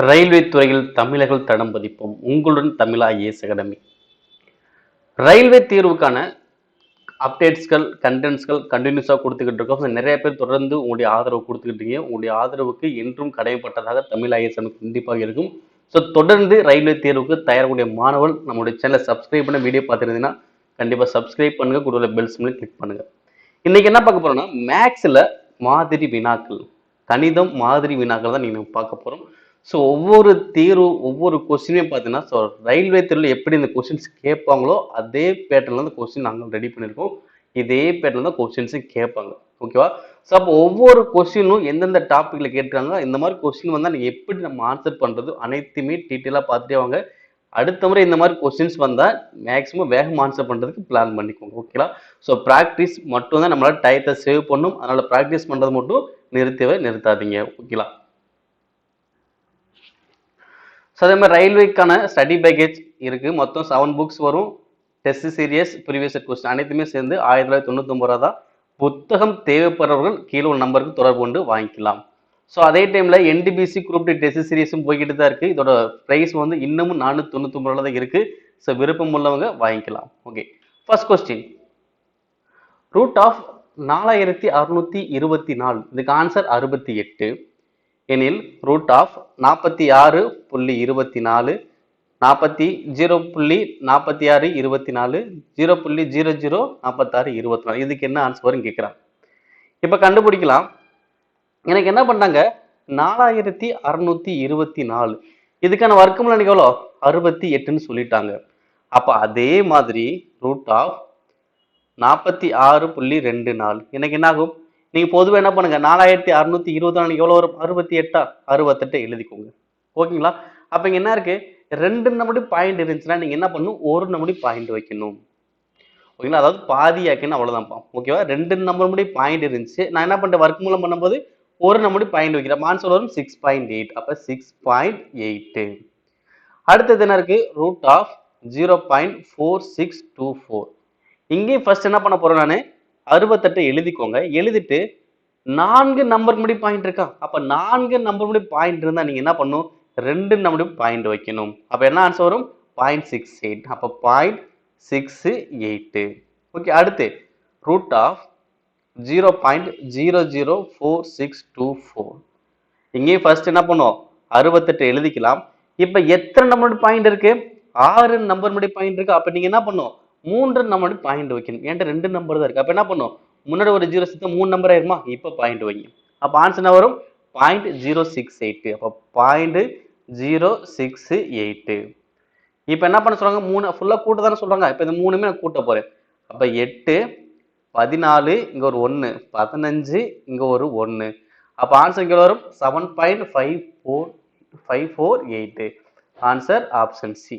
Railway துறையில் தமிழர்கள் தடம் பதிப்போம். உங்களுடன் தமிழ் ஐஏஎஸ் அகாடமி. ரயில்வே தேர்வுக்கான அப்டேட்ஸ்கள், கண்டென்ட்ஸ்கள் கண்டினியூஸாக கொடுத்துக்கிட்டு இருக்கோம். நிறைய பேர் தொடர்ந்து உங்களுடைய ஆதரவு கொடுத்துக்கிட்டு இருக்கீங்க. உங்களுடைய ஆதரவுக்கு என்றும் கடமைப்பட்டதாக தமிழ் ஐஏஎஸ் கண்டிப்பாக இருக்கும். ஸோ தொடர்ந்து ரயில்வே தேர்வுக்கு தயாராகக்கூடிய மாணவர்கள் நம்மளுடைய சேனலை சப்ஸ்கிரைப் பண்ண வீடியோ பார்த்துருந்தீங்கன்னா கண்டிப்பாக சப்ஸ்கிரைப் பண்ணுங்க. கூட பெல் சிம்லையும் கிளிக் பண்ணுங்க. இன்னைக்கு என்ன பார்க்க போறோம்னா மேக்ஸில் மாதிரி வினாக்கள், கணிதம் மாதிரி வினாக்கள் தான் நீங்கள் பார்க்க போகிறோம். ஸோ ஒவ்வொரு தேர்வு ஒவ்வொரு கொஸ்டினையும் பார்த்தீங்கன்னா ஸோ ரயில்வே தேர்வில் எப்படி இந்த கொஸ்டின்ஸ் கேட்பாங்களோ அதே பேட்டர்ல தான் கொஸ்டின் நாங்கள் ரெடி பண்ணியிருக்கோம். இதே பேட்டர்ல தான் கொஸ்டின்ஸும் கேட்பாங்க. ஓகேவா? ஸோ அப்போ ஒவ்வொரு கொஸ்டினும் எந்தெந்த டாப்பிக்ல கேட்குறாங்க, இந்த மாதிரி கொஸ்டின் வந்தால் நீங்கள் எப்படி நம்ம ஆன்சர் பண்ணுறது அனைத்துமே டீட்டெயிலாக பார்த்துட்டே வாங்க. அடுத்த முறை இந்த மாதிரி கொஸ்டின்ஸ் வந்தால் மேக்ஸிமம் வேகமாக ஆன்சர் பண்ணுறதுக்கு பிளான் பண்ணிக்கோங்க. ஓகேங்களா? ஸோ ப்ராக்டிஸ் மட்டும் தான் நம்மளால் டயத்தை சேவ் பண்ணும். அதனால் ப்ராக்டிஸ் பண்ணுறது மட்டும் நிறுத்தாதீங்க. ஓகேங்களா? ஸோ அதே மாதிரி ரயில்வேக்கான ஸ்டடி பேக்கேஜ் இருக்குது. மொத்தம் 7 புக்ஸ் வரும். டெஸ்ட் சீரியஸ், ப்ரீவியஸ் கொஸ்டின் அனைத்துமே சேர்ந்து 1999 ரூபா தான். புத்தகம் தேவைப்படுறவர்கள் கீழே உள்ள நம்பருக்கு தொடர்பு கொண்டு வாங்கிக்கலாம். ஸோ அதே டைமில் என்டிபிசி குரூப் டி டெஸ்ட் சீரியஸும் போய்கிட்டு தான் இருக்குது. இதோட ப்ரைஸ் வந்து இன்னமும் 499 ரூபா தான் இருக்குது. ஸோ விருப்பம் உள்ளவங்க வாங்கிக்கலாம். Okay, first question. Root of 4624, இதுக்கு ஆன்சர் 68 எனில் ரூட் ஆஃப் 46.24 0.4624 0.004624 இதுக்கு என்ன ஆன்சர் வரும் கேட்குறாங்க. இப்போ கண்டுபிடிக்கலாம். எனக்கு என்ன பண்ணாங்க, 4624 இதுக்கான வர்க்கமூலம் எனக்கு எவ்வளோ 68ன்னு சொல்லிட்டாங்க. அப்போ அதே மாதிரி ரூட் ஆஃப் 46.24 எனக்கு என்ன ஆகும், நீங்க பொதுவாக என்ன பண்ணுங்க, 4624 எவ்வளோ வரும், 68 68 எழுதிக்கோங்க. ஓகேங்களா? அப்போ இங்க என்ன இருக்கு, 2 நம்பர் பாயிண்ட் இருந்துச்சுன்னா நீங்க என்ன பண்ணணும், 1 நம்பர் பாயிண்ட் வைக்கணும். ஓகேங்களா? அதாவது பாதி ஆக்கணும், அவ்வளவுதான்ப்பா. ஓகேவா? 2 நம்பர் பாயிண்ட் இருந்துச்சு, நான் என்ன பண்றேன், வர்க் மூலம் பண்ணும்போது 1 நம்பர் பாயிண்ட் வைக்கிறேன். ஆன்சர் வரும் 6.8. அப்ப 6.8. அடுத்தது என்ன இருக்கு, ரூட் ஆஃப் 0.4624 இங்கேயும் ஃபர்ஸ்ட் என்ன பண்ண போறேன், நான் 68 எழுதிக்கோங்க. எழுதிட்டு 4 நம்பர் முடி பாயிண்ட் இருக்கா, அப்ப 4 நம்பர் முடி பாயிண்ட் இருந்தா நீங்க என்ன பண்ணணும், 2 நம்பர் பாயிண்ட் வைக்கணும். அப்ப என்ன ஆன்சர் வரும், 0.68. அப்ப 0.68. ஓகே, அடுத்து ரூட் ஆஃப் 0.004624 இங்கேயும் ஃபர்ஸ்ட் என்ன பண்ணுவோம், 68 எழுதிக்கலாம். இப்ப எத்தனை நம்பர் பாயிண்ட் இருக்கு, 6 நம்பர் முடி பாயிண்ட் இருக்கு. அப்ப நீங்க என்ன பண்ணும், 3 நம்பர் பாயிண்ட் வைக்கணும். என்கிட்ட 2 நம்பர் தான் இருக்கு. அப்ப என்ன பண்ணும், முன்னாடி ஒரு 0 சேர்த்து 3 நம்பர் ஆயிருமா, இப்ப பாயிண்ட் வைங்க. அப்ப ஆன்சர் என்ன வரும், 0.068. அப்ப 0.068. இப்ப என்ன பண்ண சொல்றாங்க, 3 ஃபுல்லா கூட்ட தானே சொல்றாங்க. இப்ப இந்த 3மே நான் கூட்ட போறேன். அப்ப 8 14 இங்க ஒரு 1 15 இங்க ஒரு 1. அப்ப ஆன்சர் இங்க வரும் 7.548. Answer option C.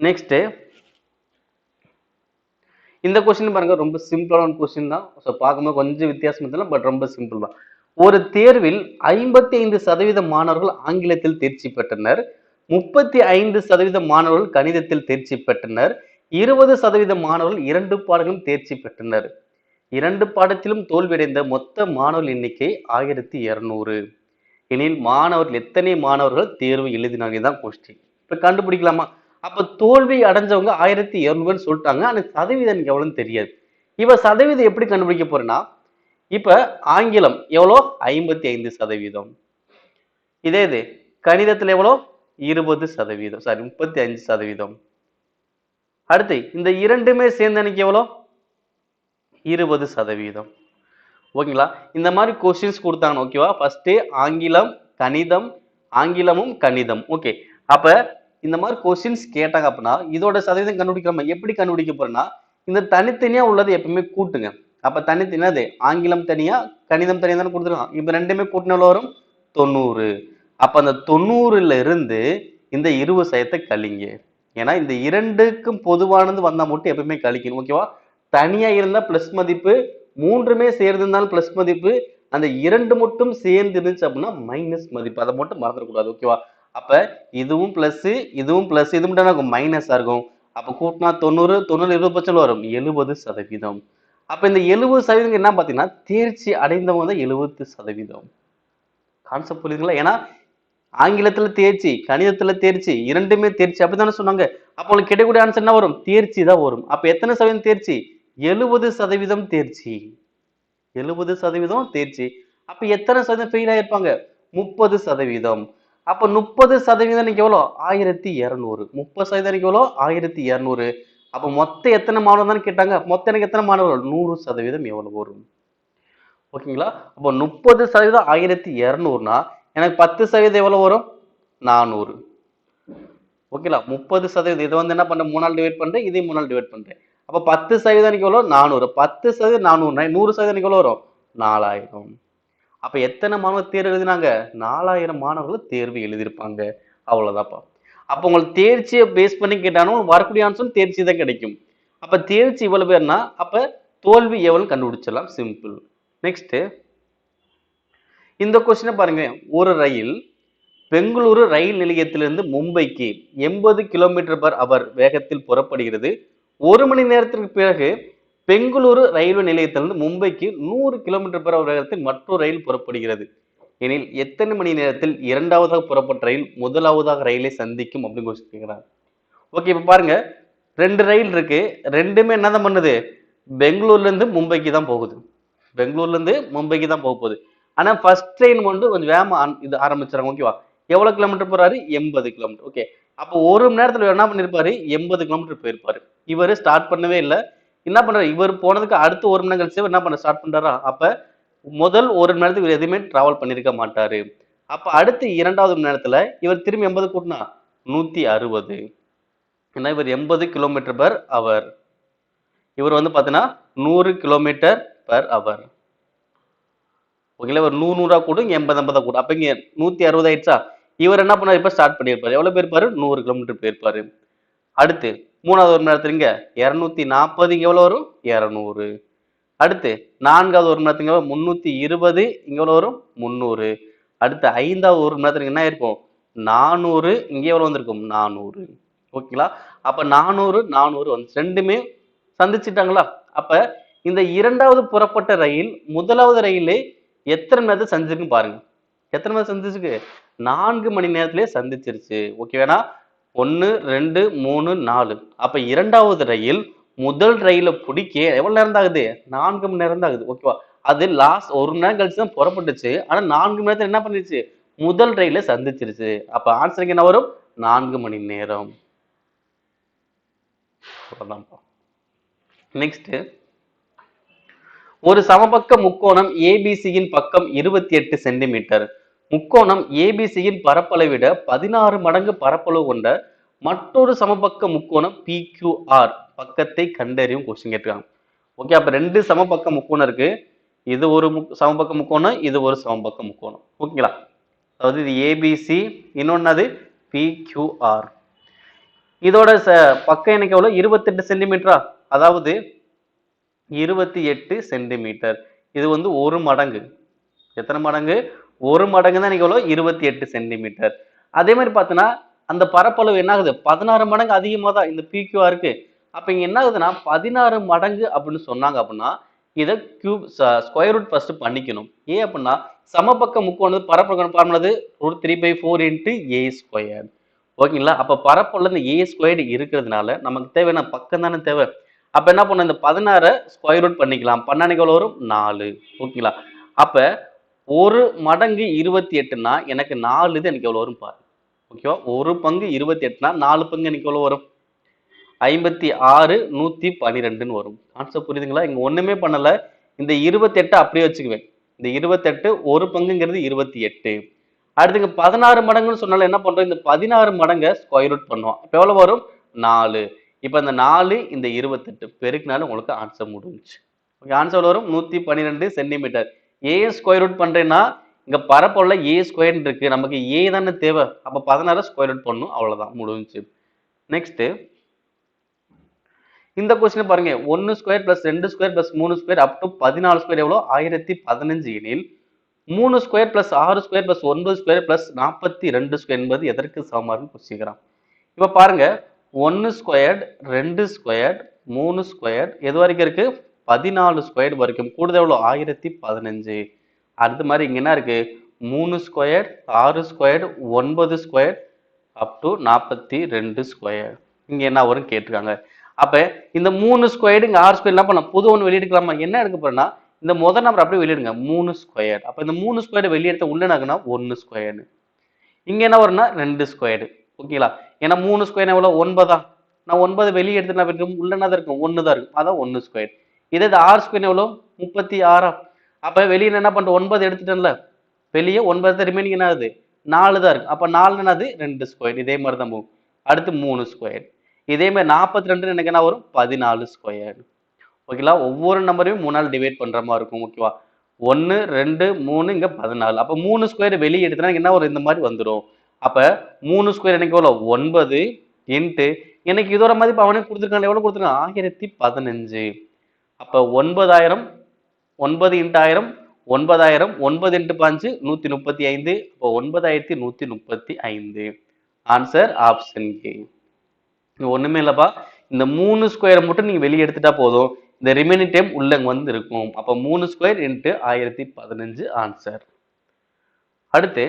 நெக்ஸ்ட் இந்த கொஸ்டின் பாருங்க, ரொம்ப சிம்பிளான கொஸ்டின் தான். ஸோ பார்க்கும்போது கொஞ்சம் வித்தியாசம் இருந்தாலும் பட் ரொம்ப சிம்பிள் தான். ஒரு தேர்வில் 55% மாணவர்கள் ஆங்கிலத்தில் தேர்ச்சி பெற்றனர், 35% மாணவர்கள் கணிதத்தில் தேர்ச்சி பெற்றனர், 20% மாணவர்கள் 2 பாடங்களும் தேர்ச்சி பெற்றனர். 2 பாடத்திலும் தோல்வியடைந்த மொத்த மாணவர்கள் எண்ணிக்கை 1200 எனில் மாணவர்கள் எத்தனை மாணவர்கள் தேர்வு எழுதினாங்க தான் கொஸ்டின். இப்ப கண்டுபிடிக்கலாமா? அப்ப தோல்வி அடைஞ்சவங்க 1200 சொல்லிட்டாங்க. ஆனா சதவீதம் எவ்வளவுன்னு தெரியாது. இப்ப சதவீதம் எப்படி கண்டுபிடிக்க போறேன்னா, இப்ப ஆங்கிலம் எவ்வளோ, 55%. இதே இது கணிதத்துல எவ்வளோ, 20%, சாரி 35%. அடுத்து இந்த இரண்டுமே சேர்ந்து எனக்கு எவ்வளோ, 20%. ஓகேங்களா? இந்த மாதிரி கொஸ்டின்ஸ் கொடுத்தாங்க. ஓகேவா? ஃபர்ஸ்ட் ஆங்கிலம் கணிதம், ஆங்கிலமும் கணிதம். ஓகே, அப்ப இந்த மாதிரி கொஸ்டின்ஸ் கேட்டாங்க அப்படின்னா இதோட சதவீதம் கண்டுபிடிக்காம எப்படி கண்டுபிடிக்க போறேன்னா, இந்த தனித்தனியா உள்ளது எப்பவுமே கூட்டுங்க. அப்ப தனித்தனியா ஆங்கிலம் தனியா கணிதம் தனியா தானே கொடுத்துருக்கான். இப்ப ரெண்டுமே கூட்டினால வரும் 90. அப்ப அந்த 90ல இருந்து இந்த 20% கழிங்க. ஏன்னா இந்த இரண்டுக்கும் பொதுவானது வந்தா மட்டும் எப்பவுமே கழிக்கணும். ஓகேவா? தனியா இருந்தா பிளஸ் மதிப்பு, மூன்றுமே சேர்ந்து இருந்தாலும் பிளஸ் மதிப்பு, அந்த 2 மட்டும் சேர்ந்து இருந்துச்சு அப்படின்னா மைனஸ் மதிப்பு. அதை மட்டும் மறந்துடக்கூடாது. ஓகேவா? அப்ப இதுவும் பிளஸ் இதுவும் பிளஸ், இது மட்டும் மைனஸா இருக்கும். அப்ப கூட்டினா 90 90 20% வரும் 70%. அப்ப இந்த 70% என்ன பாத்தீங்கன்னா தேர்ச்சி அடைந்தவங்க தான் 70%. கான்செப்ட் புரியுதுங்களா? ஏன்னா ஆங்கிலத்துல தேர்ச்சி, கணிதத்துல தேர்ச்சி, இரண்டுமே தேர்ச்சி அப்படித்தானே சொன்னாங்க. அப்போ உங்களுக்கு கிடைக்கக்கூடிய ஆன்சர் என்ன வரும்? தேர்ச்சி தான் வரும். அப்ப எத்தனை சதவீதம் தேர்ச்சி? 70% தேர்ச்சி. 70% தேர்ச்சி. அப்ப எத்தனை சதவீதம் ஃபெயில் ஆயிருப்பாங்க? 30%. அப்ப 30% இன்னைக்கு எவ்வளோ? 1200. 30% இன்னைக்கு எவ்வளோ? 1200. அப்ப மொத்தம் எத்தனை மாணவர்கள் தான் கேட்டாங்க? மொத்தம் எனக்கு எத்தனை மாணவர்கள்? 100% எவ்வளவு வரும்? ஓகேங்களா? அப்போ 30% 1200னா எனக்கு 10% எவ்வளவு வரும்? 400. ஓகேங்களா? 30% இதை வந்து என்ன பண்றேன்? 3ஆல் டிவைட் பண்றேன். இதையும் 3ஆல் டிவைட் பண்றேன். அப்ப 10% எனக்கு எவ்வளவு? 400. 10% 400. 100% எனக்கு எவ்வளவு வரும்? 4000. அப்ப எத்தனை மாணவர் தேர்வு எழுதினாங்க? 4000 மாணவர்கள் தேர்வு எழுதியிருப்பாங்க. அவ்வளவுதான்ப்பா. அப்ப உங்களுக்கு தேர்ச்சியை பேஸ் பண்ணி கேட்டாலும் வரக்கூடிய ஆன்சர் தேர்ச்சி தான் கிடைக்கும். அப்ப தேர்ச்சி இவ்வளவு பேர்னா அப்ப தோல்வி எவ்வளவு கண்டுபிடிச்சிடலாம். சிம்பிள். நெக்ஸ்ட் இந்த கொஸ்டினை பாருங்க. ஒரு ரயில் பெங்களூரு ரயில் நிலையத்திலிருந்து மும்பைக்கு 80 km/h வேகத்தில் புறப்படுகிறது. 1 மணி நேரத்திற்கு பிறகு பெங்களூரு ரயில்வே நிலையத்திலிருந்து மும்பைக்கு 100 km/h வேகத்தில் மற்றொரு ரயில் புறப்படுகிறது எனில் எத்தனை மணி நேரத்தில் இரண்டாவதாக புறப்பட்ட ரயில் முதலாவதாக ரயிலை சந்திக்கும் அப்படின்னு கொஸ்டின் கேட்கிறாங்க. ஓகே, இப்ப பாருங்க, 2 ரயில் இருக்கு. ரெண்டுமே என்னதான் பண்ணுது? பெங்களூர்ல இருந்து மும்பைக்கு தான் போகுது. பெங்களூர்ல இருந்து மும்பைக்கு தான் போக போகுது. ஆனா ஃபர்ஸ்ட் ட்ரெயின் வந்து கொஞ்சம் வேகமா இது ஆரம்பிச்சாங்க. ஓகேவா? எவ்வளவு கிலோமீட்டர் போறாரு? 80 கிலோமீட்டர். ஓகே, அப்போ 1 மணி நேரத்துல என்ன பண்ணிருப்பாரு? 80 கிலோமீட்டர் போயிருப்பாரு. இவரு ஸ்டார்ட் பண்ணவே இல்லை. என்ன பண்றாரு? இவர் போனதுக்கு அடுத்து 1 மணி நேரம் கழிச்சு என்ன பண்ண ஸ்டார்ட் பண்றாரா? அப்ப முதல் 1 மணி நேரத்துக்கு இவர் எதுவுமே டிராவல் பண்ணிருக்க மாட்டாரு. அப்ப அடுத்து 2வது மணி நேரத்துல இவர் திரும்பி 80 கூட்டினா 160. ஏன்னா இவர் 80 km/h. இவர் வந்து பாத்தீங்கன்னா 100 km/h. ஓகேங்களா? ஒரு 100 கூடும், 80 கூடும். அப்ப இங்க 160 ஆயிடுச்சா? இவர் என்ன பண்ணாரு? இப்ப ஸ்டார்ட் பண்ணிருப்பாரு. எவ்வளவு போயிருப்பாரு? 100 கிலோமீட்டர் போயிருப்பாரு. அடுத்து 3வது ஒரு மணி நேரத்துல இங்க 240, இங்க எவ்வளவு வரும்? 200. அடுத்து 4வது ஒரு மணி நேரத்துக்கு 320, இங்க எவ்வளவு வரும்? 300. அடுத்து 5வது ஒரு மணி நேரத்துக்கு என்ன இருக்கும்? 400, இங்க எவ்வளவு வந்திருக்கும்? 400. ஓகேங்களா? அப்ப 400 400 வந்து ரெண்டுமே சந்திச்சுட்டாங்களா? அப்ப இந்த இரண்டாவது புறப்பட்ட ரயில் முதலாவது ரயிலே எத்தனை மணி நேரத்தை சந்திச்சிருக்குன்னு பாருங்க. எத்தனை மணி நேரம் சந்திச்சிருக்கு? 4 மணி நேரத்திலே சந்திச்சிருச்சு. ஓகேவேனா? 1 2 3 4. அப்ப இரண்டாவது ரயில் முதல் ரயில பிடிக்க எவ்வளவு நேரம் தான் ஆகுது? 4 மணி நேரம் தான் ஆகுது. ஓகேவா? அது லாஸ்ட் 1 மணி நேரம் கழிச்சு தான் புறப்பட்டுச்சு. ஆனா 4 மணி நேரத்துல என்ன பண்ணிருச்சு? முதல் ரயில சந்திச்சிருச்சு. அப்ப ஆன்சருக்கு என்ன வரும்? 4 மணி நேரம். நெக்ஸ்ட், ஒரு சமபக்க முக்கோணம் ஏபிசியின் பக்கம் 28 சென்டிமீட்டர். முக்கோணம் ஏபிசியின் பரப்பளவை விட 16 மடங்கு பரப்பளவு கொண்ட மற்றொரு சமபக்க முக்கோணம் பிக்யூஆர் பக்கத்தை கண்டறியும் கொஸ்டின் கேட்டிருக்காங்க. ஓகே, அப்ப 2 சமபக்க முக்கோணம் இருக்கு. இது ஒரு சமபக்க முக்கோணம், இது ஒரு சமபக்க முக்கோணம். ஓகேங்களா? அதாவது இது ஏபிசி, இன்னொன்னு பிக்யூஆர். இதோட பக்கம் எனக்கு எவ்வளவு? 28 சென்டிமீட்டரா? அதாவது 28 சென்டிமீட்டர். இது வந்து ஒரு மடங்கு. எத்தனை மடங்கு? ஒரு மடங்கு தான் எவ்வளவு? 28 சென்டிமீட்டர். அதே மாதிரி பார்த்தோன்னா அந்த பரப்பளவு என்ன ஆகுது? 16 மடங்கு அதிகமாக தான் இந்த பிக்யூஆர் இருக்கு. அப்ப இங்க என்ன ஆகுதுன்னா 16 மடங்கு அப்படின்னு சொன்னாங்க. அப்படின்னா இதை கியூப் ஸ்கொயர் ரூட் ஃபர்ஸ்ட் பண்ணிக்கணும். ஏன் அப்படின்னா சமபக்க முக்கோணம் பரப்பளவு ஃபார்முலா √3/4 × a². ஓகேங்களா? அப்ப பரப்பளவு இந்த a² இருக்கிறதுனால நமக்கு தேவையான பக்கம் தானே தேவை. அப்ப என்ன பண்ண? இந்த 16 ஸ்கொயர் ரூட் பண்ணிக்கலாம். பண்ணா எவ்வளவு வரும்? 4. ஓகேங்களா? அப்ப ஒரு மடங்கு 28னா எனக்கு 4 இது எனக்கு எவ்வளவு வரும் பாருங்க. ஓகேவா? ஒரு பங்கு 28னா 4 பங்கு எனக்கு எவ்வளவு வரும்? 56 112ன்னு வரும். கான்செப்ட் புரியுதுங்களா? இங்க ஒண்ணுமே பண்ணல. இந்த 28 அப்படியே வச்சுக்குவேன். இந்த 28 ஒரு பங்குங்கிறது 28. அடுத்து இங்க 16 மடங்குன்னு சொன்னால என்ன பண்றோம்? இந்த 16 மடங்கை ஸ்கொயர் ரூட் பண்ணுவோம். இப்ப எவ்வளவு வரும்? 4. இப்ப இந்த 4 இந்த 28 பெருக்கினாலும் உங்களுக்கு ஆன்சர் முடிஞ்சுச்சு. ஓகே, ஆன்சர் வரும் 112 சென்டிமீட்டர். ஏ ஸ்கொயர் ரூட் பண்றேன்னா இங்க பரப்பளவுல a² இருக்கு. நமக்கு a தானே தேவை. அப்ப 16 ஸ்கொயர் ரூட் பண்ணணும். அவ்வளவுதான், முடிஞ்சுச்சு. நெக்ஸ்ட் இந்த கொஸ்டின் பாருங்க. 1² + 2² + 3² அப் டு 14² எவ்வளவு? 1015 எனில் 3² + 6² + 9² + 42² என்பது எதற்கு சமமாகும் கொஸ்டின். இப்ப பாருங்க, 1², 2², 3² எது வரைக்கும் இருக்கு? 14² வரைக்கும். கூடுதல் எவ்வளவு? 1015. அடுத்த மாதிரி இங்க என்ன இருக்கு? 3 square, 6 square, 9 square up to 42 square. இங்க என்ன வரும் கேட்டிருக்காங்க. அப்ப இந்த 3 ஸ்கொயர் இங்க 6 ஸ்கொயர் என்ன பண்ணலாம்? புது ஒன்று வெளியெடுக்கலாமா? என்ன எடுக்க போறேன்னா இந்த முதல் நம்பர் அப்படியே வெளியிடுங்க 3 ஸ்கொயர். அப்ப இந்த 3 ஸ்கொயர் வெளியெடுத்த உள்ள என்னாகுன்னா 1 ஸ்கொயர். இங்க என்ன வரும்னா 2 ஸ்கொயர். ஓகேங்களா? ஏன்னா 3 ஸ்கொயர் எவ்வளவு 9 நான் 9 வெளியே எடுத்து உள்ள என்ன இருக்கும் 1 தான் இருக்கும். அதான் 1 ஸ்கொயர். இதே 6 ஸ்கொயர் எவ்வளவு 36. அப்ப வெளியே என்ன பண்றோம் 9 எடுத்துட்டேன்ல வெளியே 9 ரிமைனிங் என்ன ஆகுது 4 தான் இருக்கு. அப்ப 4 என்னது 2 ஸ்கொயர். இதே மாதிரி தான் போகும். அடுத்து 3 ஸ்கொயர். இதே மாதிரி 42 எனக்கு என்ன வரும் 14 ஸ்கொயர். ஓகேங்களா? ஒவ்வொரு நம்பரையும் 3ஆல் டிவைட் பண்ற மாதிரி இருக்கும். ஓகேவா? 1 2 3 இங்க 14. அப்ப 3 ஸ்கொயர் வெளியே எடுத்தா என்ன வரும் இந்த மாதிரி வந்துடும். அப்ப 3 ஸ்கொயர் எனக்கு எவ்வளவு 9 இன்ட்டு எனக்கு இதோட மதிப்பு அவனே கொடுத்துருக்கான். எவ்வளவு கொடுத்துருக்கான் 1015. அப்ப 9000 9 இன்ட்டு 1000 9000 9 இன்ட்டு 5 135. அப்போ 9135. Answer option A. ஒண்ணுமே இல்லப்பா. இந்த 3 ஸ்கொயர் மட்டும் நீங்க வெளியே எடுத்துட்டா போதும். இந்த ரிமைனிங் டைம் உள்ள வந்து இருக்கும். அப்ப 3 ஸ்கொயர் இன்ட்டு 1015 ஆன்சர். அடுத்து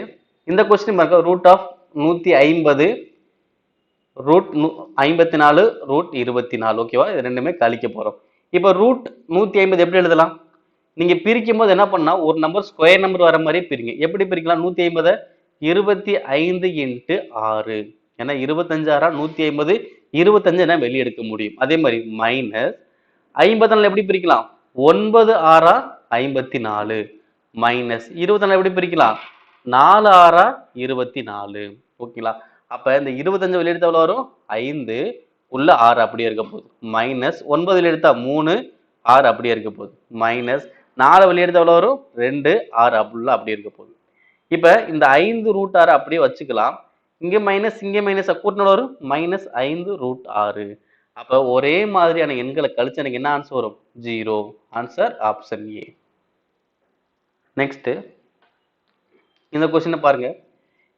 இந்த கொஸ்டின் பாருங்க ரூட் ஆஃப் 150 ரூட் 54 ரூட் 24. ஓகேவா? இது ரெண்டுமே கழிக்க போறோம். இப்ப ரூட் 150 எப்படி எழுதலாம்? நீங்க பிரிக்கும் போது என்ன பண்ணா ஒரு நம்பர் ஸ்கொயர் நம்பர் வர மாதிரி பிரிங்க. எப்படி பிரிக்கலாம் 150 25 இன்ட்டு 6. ஏன்னா 25 6 150 25 என்ன வெளியே எடுக்க முடியும். அதே மாதிரி மைனஸ் 54 எப்படி பிரிக்கலாம் 9 6 54 மைனஸ் 24 எப்படி பிரிக்கலாம் 4 6 24. ஓகேங்களா? அப்ப இந்த 25 வெளியே எடுத்தா எவ்வளவு வரும் 5 உள்ள 6 அப்படியே இருக்க போகுது. மைனஸ் 9 வெளியே எடுத்தா 3 6 அப்படியே இருக்க போகுது. மைனஸ் 4 வெளியே எடுத்தா எவ்வளவு வரும் 2 6 உள்ள அப்படியே இருக்க போகுது. இப்ப இந்த 5 ரூட் 6 அப்படியே வச்சுக்கலாம். இங்க மைனஸ் கூட்டினா வரும் மைனஸ் 5 ரூட் 6. அப்ப ஒரே மாதிரியான எண்களை கழிச்சு எனக்கு என்ன ஆன்சர் வரும் 0. Answer option A. நெக்ஸ்ட் இந்த கொஸ்டின் பாருங்க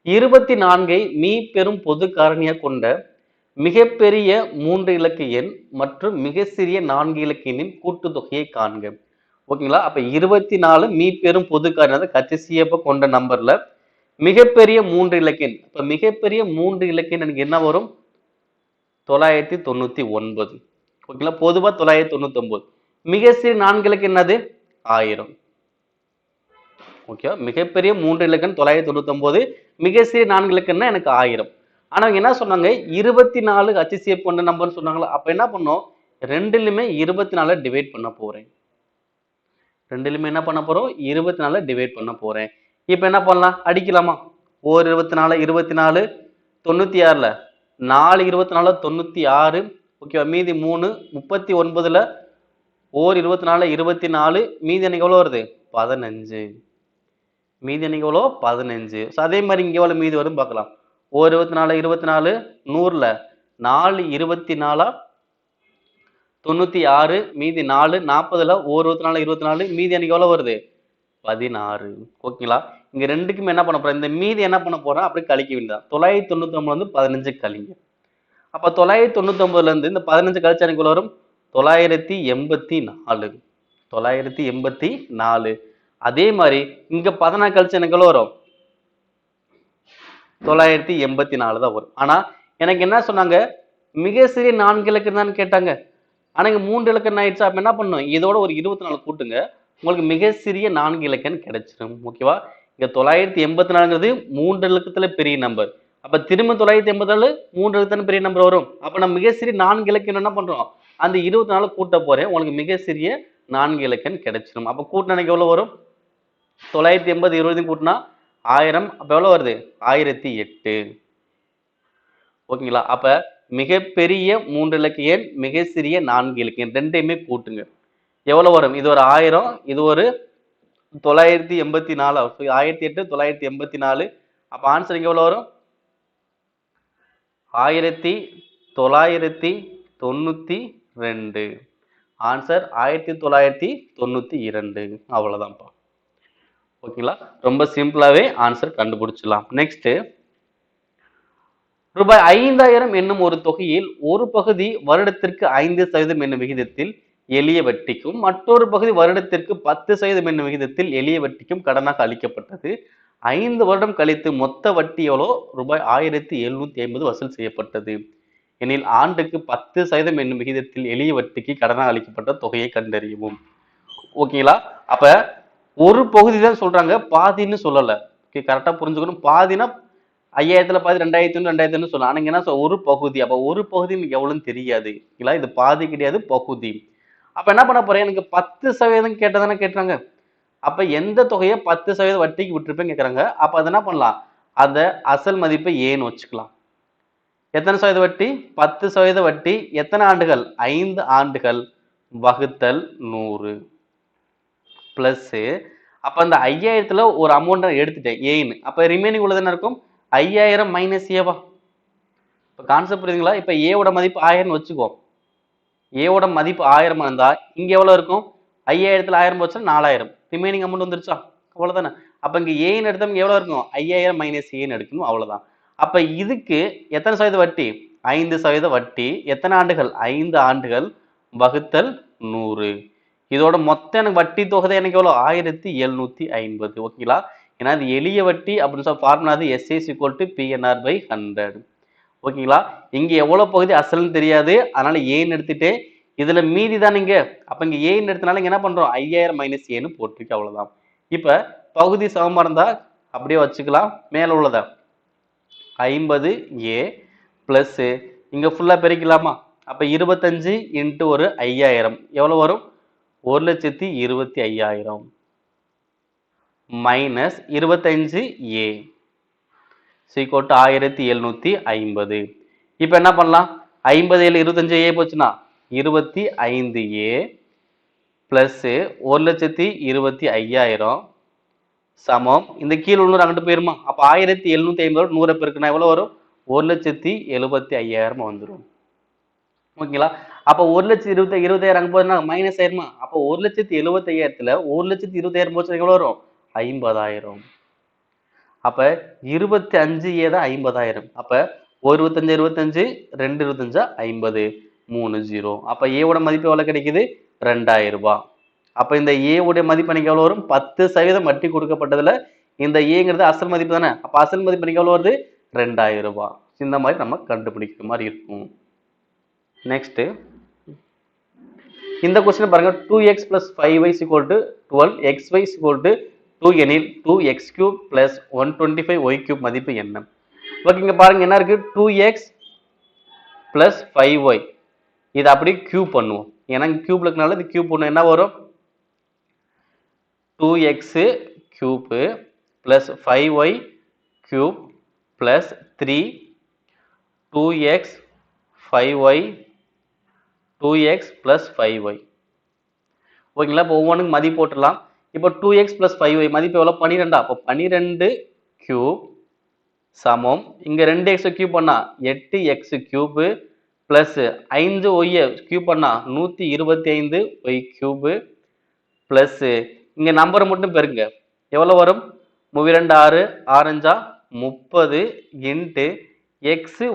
24ஐ மீ பெரும் பொது காரணியாக கொண்ட மிகப்பெரிய 3 இலக்க எண் மற்றும் மிக சிறிய 4 இலக்க எண்ணின் கூட்டுத்தொகையை காண்க. ஓகேங்களா? அப்ப 24 மீ பெரும் பொது காரணியாக கச்சிசியப்ப கொண்ட நம்பர்ல மிகப்பெரிய 3 இலக்க எண். இப்ப மிகப்பெரிய 3 இலக்க எண் எனக்கு என்ன வரும் 999. ஓகேங்களா? பொதுவா 999. மிக சிறிய 4 இலக்க என்னது 1000. ஓகே, மிகப்பெரிய 3 இலக்கம் 999, மிக சிறிய 4 இலக்கம்னா எனக்கு 1000. ஆனா என்ன சொன்னாங்க 24 HCF கொண்ட நம்பர்னு சொன்னாங்களா? அப்ப என்ன பண்ணோம் ரெண்டுலயுமே 24 டிவைட் பண்ண போறேன். ரெண்டுலயுமே என்ன பண்ண போறோம் 24 டிவைட் பண்ண போறேன். இப்போ என்ன பண்ணலாம் அடிக்கலாமா? ஓர் 24 24 96ல 4 24 96. ஓகேவா? மீதி 3 39ல ஓர் 24 24 மீதி எனக்கு எவ்வளவு வருது 15. மீதி எனக்கு எவ்வளோ 15. அதே மாதிரி இங்க எவ்வளவு மீதி வரும் பார்க்கலாம். ஓர் 24 24 100ல 4 24 96 மீதி 4 40ல ஓர் 24 24 மீதி எனக்கு எவ்வளவு வருது 16. ஓகேங்களா? இங்க ரெண்டுக்குமே என்ன பண்ண போறோம் இந்த மீதி என்ன பண்ண போறோம் அப்படியே கழிக்க வேண்டியதான். 999 வந்து 15 கழிங்க. அப்ப 999ல இருந்து இந்த 15 கழிச்சா எனக்கு வரும் 984. 984. அதே மாதிரி இங்க 14 கழிச்சு எனக்கு எவ்வளவு வரும் 984 தான் வரும். ஆனா எனக்கு என்ன சொன்னாங்க மிக சிறிய 4 இலக்கம் தான் கேட்டாங்க. ஆனா இங்க 3 இலக்கம் ஆயிடுச்சு. அப்ப என்ன பண்ணும் இதோட ஒரு 24 கூட்டுங்க உங்களுக்கு மிக சிறிய 4 இலக்கம் கிடைச்சிடும். ஓகேவா? இங்க 984ங்கிறது 3 இலக்கத்துல பெரிய நம்பர். அப்ப திரும்ப 984 3 இலக்கத்துல பெரிய நம்பர் வரும். அப்ப நம்ம மிக சிறிய 4 இலக்கம் என்ன பண்றோம் அந்த 24 கூட்ட போறேன். உங்களுக்கு மிக சிறிய 4 இலக்கம் கிடைச்சிடும். அப்ப கூட்டினா எனக்கு எவ்வளவு வரும் 980 20 கூட்டினா 1000. அப்ப எவ்வளவு வருது 1008. ஓகேங்களா? அப்ப மிகப்பெரிய 3 இலக்க எண் மிக சிறிய 4 இலக்க எண் ரெண்டையுமே கூட்டுங்க. எவ்வளவு வரும் இது ஒரு 1000 இது ஒரு 984. 1008 984. அப்ப ஆன்சர் இங்க எவ்வளவு வரும் 1992. ஆன்சர் 1992. அவ்வளவுதான்ப்பா. ஓகேங்களா? ரொம்ப சிம்பிளாவே ஆன்சர் கண்டுபிடிச்சிடலாம். நெக்ஸ்ட் ரூபாய் 5000 என்னும் ஒரு தொகையில் ஒரு பகுதி வருடத்திற்கு 5% என்னும் விகிதத்தில் எளிய வட்டிக்கும் மற்றொரு பகுதி வருடத்திற்கு 10% என்னும் விகிதத்தில் எளிய வட்டிக்கும் கடனாக அளிக்கப்பட்டது. 5 வருடம் கழித்து மொத்த வட்டி எவ்வளோ? ரூபாய் 1750 வசூல் செய்யப்பட்டது எனில் ஆண்டுக்கு 10% என்னும் விகிதத்தில் எளிய வட்டிக்கு கடனாக அளிக்கப்பட்ட தொகையை கண்டறியவும். ஓகேங்களா? அப்ப ஒரு பகுதி தான் சொல்றாங்க, பாதின்னு சொல்லல. கரெக்டா புரிஞ்சுக்கணும். பாதினா 5000த்துல பாதி 2000 2000 சொல்லலாம். ஆனா இங்க என்ன ஒரு பகுதி. அப்ப ஒரு பகுதி எனக்கு எவ்வளவுன்னு தெரியாது. இல்ல இது பாதி கிடையாது, பகுதி. அப்ப என்ன பண்ண போறேன்? எனக்கு 10% கேட்டதானே கேட்டாங்க. அப்ப எந்த தொகையை 10% வட்டிக்கு விட்டுருப்பேன்னு கேட்கறாங்க. அப்ப அது என்ன பண்ணலாம்? அத அசல் மதிப்பை ஏன்னு வச்சுக்கலாம். எத்தனை சதவீத வட்டி? 10% வட்டி. எத்தனை ஆண்டுகள்? 5 ஆண்டுகள் வகுத்தல் 100 பிளஸ் அப்ப அந்த 5000த்துல ஒரு அமௌண்ட் எடுத்துட்டேன் ஏன்னு. அப்ப ரிமைனிங் உள்ளது என்ன இருக்கும்? 5000 மைனஸ் ஏவா? இப்ப கான்செப்ட் புரியுதுங்களா? இப்ப ஏவோட மதிப்பு 1000 வச்சுக்கோ. ஏவோட மதிப்பு 1000 இருந்தா இங்க எவ்வளவு இருக்கும்? 5000த்துல 1000 போச்சா 4000. ரிமைனிங் அமௌண்ட் வந்துருச்சா? அவ்வளவுதானே. அப்ப இங்க ஏன்னு எடுத்தா எவ்வளவு இருக்கும்? 5000 மைனஸ் ஏன்னு எடுக்கணும். அவ்வளவுதான். அப்ப இதுக்கு எத்தனை சதவீத வட்டி? 5% வட்டி. எத்தனை ஆண்டுகள்? 5 ஆண்டுகள் வகுத்தல் 100. இதோட மொத்த எனக்கு வட்டி தொகை எனக்கு எவ்வளவு? 1750. ஓகேங்களா? ஏன்னா இது எளிய வட்டி அப்படின்னு சொல்ல ஃபார்முலா அது SA PNR/100. ஓகேங்களா? இங்க எவ்வளவு பகுதி அசல்னு தெரியாது. அதனால ஏன்னு எடுத்துட்டு இதுல மீதி தான் நீங்க. அப்ப இங்க ஏன்னு எடுத்தனால இங்க என்ன பண்றோம்? 5000 மைனஸ் ஏன்னு போட்டிருக்கு. அவ்வளவுதான். இப்ப பகுதி சமமா இருந்தா அப்படியே வச்சுக்கலாம். மேல உள்ளத 50A பிளஸ் இங்க ஃபுல்லா பெருக்கலாமா? அப்ப 25 இன்ட்டு ஒரு 5000 எவ்வளவு வரும்? 1,25,000 மைனஸ் 25A சீக்வல் டு 1750. இப்ப என்ன பண்ணலாம்? 50 25A போச்சுன்னா 25A பிளஸ் 1,25,000 சமம் இந்த கீழே உள்ளூர் அங்கிட்டு போயிருமா? அப்ப 1750 100 பெருக்குனா எவ்வளவு வரும்? 1,75,000 வந்துடும். ஓகேங்களா? அப்ப 1,20,000 அங்க போதுன்னா மைனஸ் ஆயிருமா? அப்ப 1,75,000த்துல 1,20,000 போச்சு எவ்வளவு வரும்? 50,000. அப்ப 25A தான் 50,000. அப்ப 1 25 25 2 25 50 30. அப்ப ஏவோட மதிப்பு எவ்வளவு கிடைக்குது? 2000 ரூபாய். அப்ப இந்த ஏ உடைய மதிப்பு எனக்கு எவ்வளவு வரும்? 10% வட்டி கொடுக்கப்பட்டதுல இந்த ஏங்கிறது அசல் மதிப்பு தானே. அப்ப அசல் மதிப்பு எனக்கு எவ்வளவு வருது? 2000 ரூபாய். இந்த மாதிரி நம்ம கண்டுபிடிக்கிற மாதிரி இருக்கும். நெக்ஸ்ட் இந்த கொஸ்டின் பாருங்க. 2x plus 5y is equal to 12, xy is equal to 2 எனில் 2x cube plus 125y cube மதிப்பு என்ன? ஓகேங்க பாருங்க என்ன இருக்கு? 2x plus 5y இது அப்படியே கியூப் பண்ணுவோம். ஏன்னா கியூப்ல இருக்கனால இது கியூப் பண்ணும். என்ன வரும்? 2x cube plus 5y cube plus 3 2x 5y 2x plus 5y. ஓகேங்களா? இப்போ ஒவ்வொன்றுக்கு மதிப்பு போட்டுடலாம். இப்போ 2x plus 5y மதிப்பு எவ்வளோ? 12. அப்போ 12 கியூப் சமம் இங்க 2x கியூப் பண்ணா 8x cube plus 5y cube பண்ணா 125y கியூப் பிளஸ் இங்க நம்பரை மட்டும் பெருங்க எவ்வளவு வரும்? 32 6 6 30 இன்ட்டு xy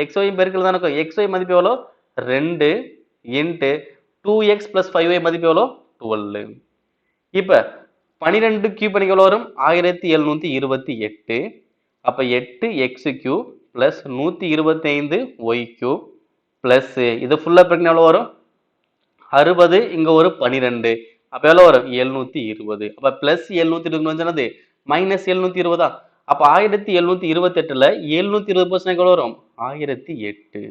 xy பெருக்கல் தானே இருக்கும். xy மதிப்பு எவ்வளோ? 2 இன்ட்டு 2x plus 5y மதிப்பு எவ்வளோ? 12. இப்ப 12 கியூப் பண்ணி எவ்வளோ வரும்? 1728. அப்ப 8x cube plus 125y cube plus இது ஃபுல்லா பெருக்கினா எவ்வளோ வரும்? 60 இங்க ஒரு 12. அப்ப எவ்வளவு வரும்? 720. அப்ப பிளஸ் 720 வந்து மைனஸ் 720. அப்ப 1728ல 720% எவ்வளவு வரும்? 1008.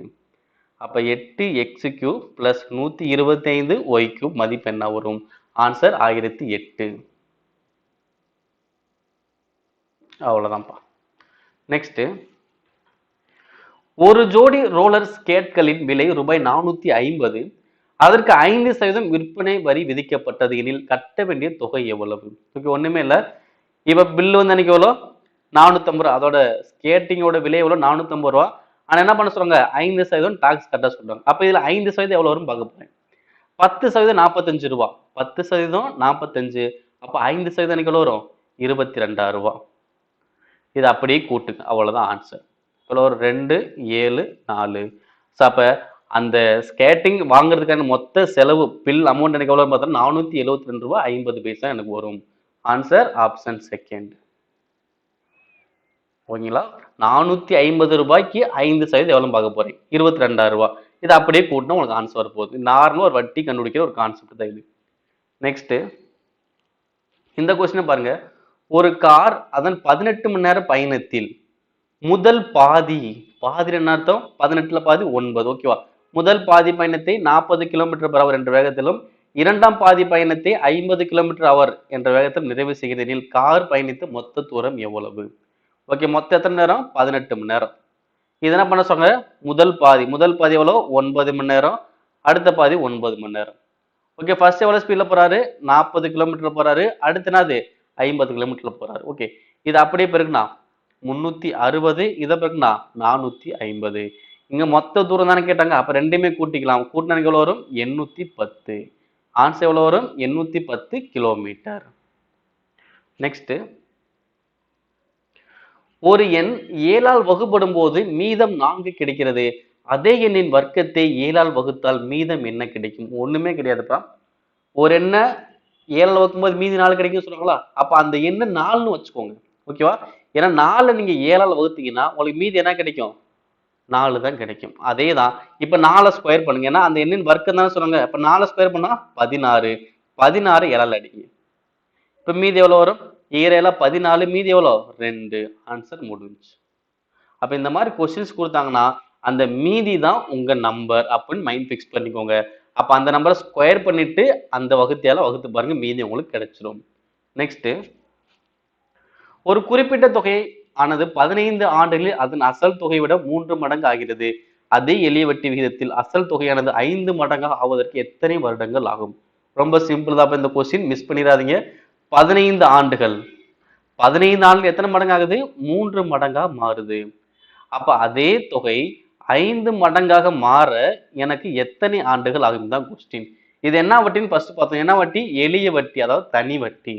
அப்ப 8x cube plus 125y cube மதிப்பு என்ன வரும்? ஆன்சர் 1008. அவ்வளவுதான்ப்பா. நெக்ஸ்ட் ஒரு ஜோடி ரோலர் ஸ்கேட்களின் விலை ரூபாய் 450. அதற்கு 5% விற்பனை வரி விதிக்கப்பட்டது எனில் கட்ட வேண்டிய தொகை எவ்வளவு? ஒண்ணுமே இல்ல. இப்ப பில்லு வந்து அன்னைக்கு எவ்வளோ? 450 ரூபா. அதோட ஸ்கேட்டிங்கோட விலை எவ்வளோ? 450 ரூபா. ஆனா என்ன பண்ண சொல்றாங்க? 5% டாக்ஸ் கட்ட சொல்றாங்க. அப்ப இதுல 5% எவ்வளவு வரும் பார்க்க போறேன். 10% 45 ரூபா. 10% 45. அப்ப 5% எனக்கு எவ்வளவு வரும்? 22,000 ரூபா. இது அப்படியே கூட்டுங்க. அவ்வளவுதான் ஆன்சர். எவ்வளோ? 2 7 4. அப்ப அந்த ஸ்கேட்டிங் வாங்குறதுக்கான மொத்த செலவு பில் அமௌண்ட் எனக்கு எவ்வளவு பார்த்தா 472 ரூபாய் 50 பைசா எனக்கு வரும். Answer option second. ஓகேங்களா? 450 ரூபாய்க்கு 5% எவ்வளவு பார்க்க போறேன்? 22,000 ரூபாய். இதை அப்படியே கூட்டினா உங்களுக்கு ஆன்சர் வரப்போகுது. நார்மலா ஒரு வட்டி கண்டுபிடிக்கிற ஒரு கான்செப்ட் தான் இது. நெக்ஸ்ட் இந்த கொஸ்டினை பாருங்க. ஒரு கார் அதன் 18 மணி நேர பயணத்தில் முதல் பாதி என்ன அர்த்தம்? 18ல பாதி 9. ஓகேவா? முதல் பாதி பயணத்தை 40 km/h என்ற வேகத்திலும் இரண்டாம் பாதி பயணத்தை 50 km/h என்ற வேகத்தில் நிறைவு செய்கிறதில் கார் பயணித்த மொத்த தூரம் எவ்வளவு? ஓகே, மொத்தம் எத்தனை நேரம்? 18 மணி நேரம். இது என்ன பண்ண சொன்னாங்க? முதல் பாதி எவ்வளவு? 9 மணி நேரம். அடுத்த பாதி 9 மணி நேரம். ஓகே, ஃபர்ஸ்ட் எவ்வளவு ஸ்பீட்ல போறாரு? 40 கிலோமீட்டர் போறாரு. அடுத்து என்னது? 50 கிலோமீட்டர்ல போறாரு. ஓகே, இது அப்படியே பெருக்குனா 360, இதை பெருக்குனா 450. இங்க மொத்த தூரம் தானே கேட்டாங்க, அப்ப ரெண்டுமே கூட்டிக்கலாம். கூட்டினா எவ்வளவு வரும்? 810. ஆன்சர் எவ்வளவு வரும்? 810 கிலோமீட்டர். நெக்ஸ்ட், ஒரு எண் 7ஆல் வகுப்படும் போது மீதம் 4 கிடைக்கிறது. அதே எண்ணின் வர்க்கத்தை 7ஆல் வகுத்தால் மீதம் என்ன கிடைக்கும்? ஒண்ணுமே கிடையாதுப்பா. ஒரு எண்ணை 7ஆல் வகுக்கும்போது மீதி 4 கிடைக்கும் சொல்றாங்களா? அப்ப அந்த எண்ணை 4ன்னு வச்சுக்கோங்க. ஓகேவா? ஏன்னா 4 நீங்க 7ஆல் வகுத்தீங்கன்னா உங்களுக்கு மீதி என்ன கிடைக்கும்? 4 தான் கிடைக்கும். அதே தான். இப்ப 4 ஸ்கொயர் பண்ணுங்க. ஏன்னா அந்த எண்ணின் வர்க்கம் தானே சொன்னாங்க. அப்ப 4 ஸ்கொயர் பண்ணா 16. 16 7ஆல் அடிங்க. இப்ப மீதி எவ்வளவு வரும்? 7 14, மீதி எவ்வளோ? 2. ஆன்சர் முடிஞ்சு. அப்ப இந்த மாதிரி கொஸ்டின்ஸ் கொடுத்தாங்கன்னா அந்த மீதி தான் உங்க நம்பர் அப்படின்னு மைண்ட் ஃபிக்ஸ் பண்ணிக்கோங்க. அப்ப அந்த நம்பரை ஸ்கொயர் பண்ணிட்டு அந்த வகுத்தியால வகுத்து பாருங்க, மீதி உங்களுக்கு கிடைச்சிடும். நெக்ஸ்ட், ஒரு குறிப்பிட்ட தொகை ஆனது 15 ஆண்டுகளில் அதன் அசல் தொகையை விட 3 மடங்கு ஆகிறது. அதே எளிய வட்டி விகிதத்தில் அசல் தொகையானது 5 மடங்காக ஆவதற்கு எத்தனை வருடங்கள் ஆகும்? ரொம்ப சிம்பிள் தான். இந்த கொஸ்டின் மிஸ் பண்ணிடாதீங்க. 15 ஆண்டுகள் 15 ஆண்டுகள் எத்தனை மடங்கு ஆகுது? 3 மடங்கா மாறுது. அப்ப அதே தொகை 5 மடங்காக மாற எனக்கு எத்தனை ஆண்டுகள் ஆகும் தான் கொஸ்டின். இது என்ன வட்டின்னு ஃபர்ஸ்ட் பார்த்தோம். என்ன வட்டி? எளிய வட்டி, அதாவது தனி வட்டி.